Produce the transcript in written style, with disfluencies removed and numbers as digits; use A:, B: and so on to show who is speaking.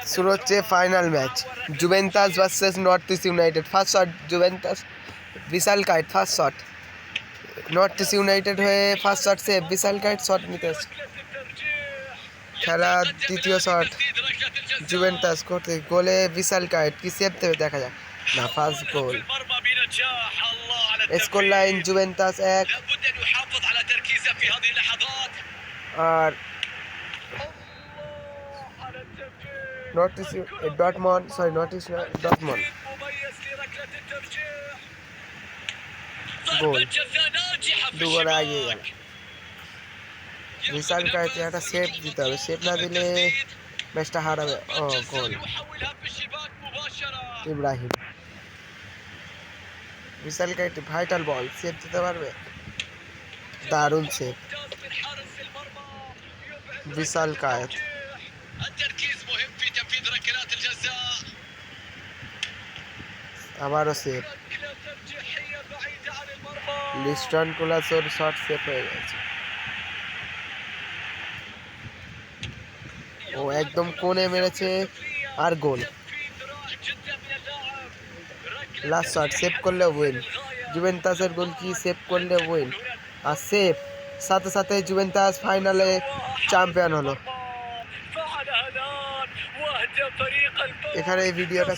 A: শুরু হচ্ছে final match, Juventus versus North East United. First shot Juventus, Vishal Kaith first shot. North East United হয়ে first shot save, Vishal Kaith shot নিতে আসছে। খেলার দ্বিতীয় শট জুভেন্টাস করতে, গোলে বিশাল কাইট কি সেভ দেবে দেখা যাক। না, first goal. Score line Juventus 1 আর North East Dortmund, sorry North East Dortmund goal, 2 goal এগিয়ে গেল। বিশাল কাইটে একটা সেভ দিতে হবে, সেভ না দিলে ম্যাচটা হারাবে। ও গোল, ইব্রাহিম। বিশাল কাইট ভাইটাল বল, সেভ দিতে পারবে, দারুণ সেভ বিশাল কাইট। আবারও সেভ, লিস্টন কোলাসোর শট সেভ হয়ে গেছে। ও একদম কোণে মেরেছে আর গোল। লাস্ট শট সেভ করলে উইন, জুভেন্টাসের গোল কি সেভ করলে উইন। আর সেভ সাথে সাথে জুভেন্টাস ফাইনালে চ্যাম্পিয়ন হলো। এখানে এই ভিডিওটা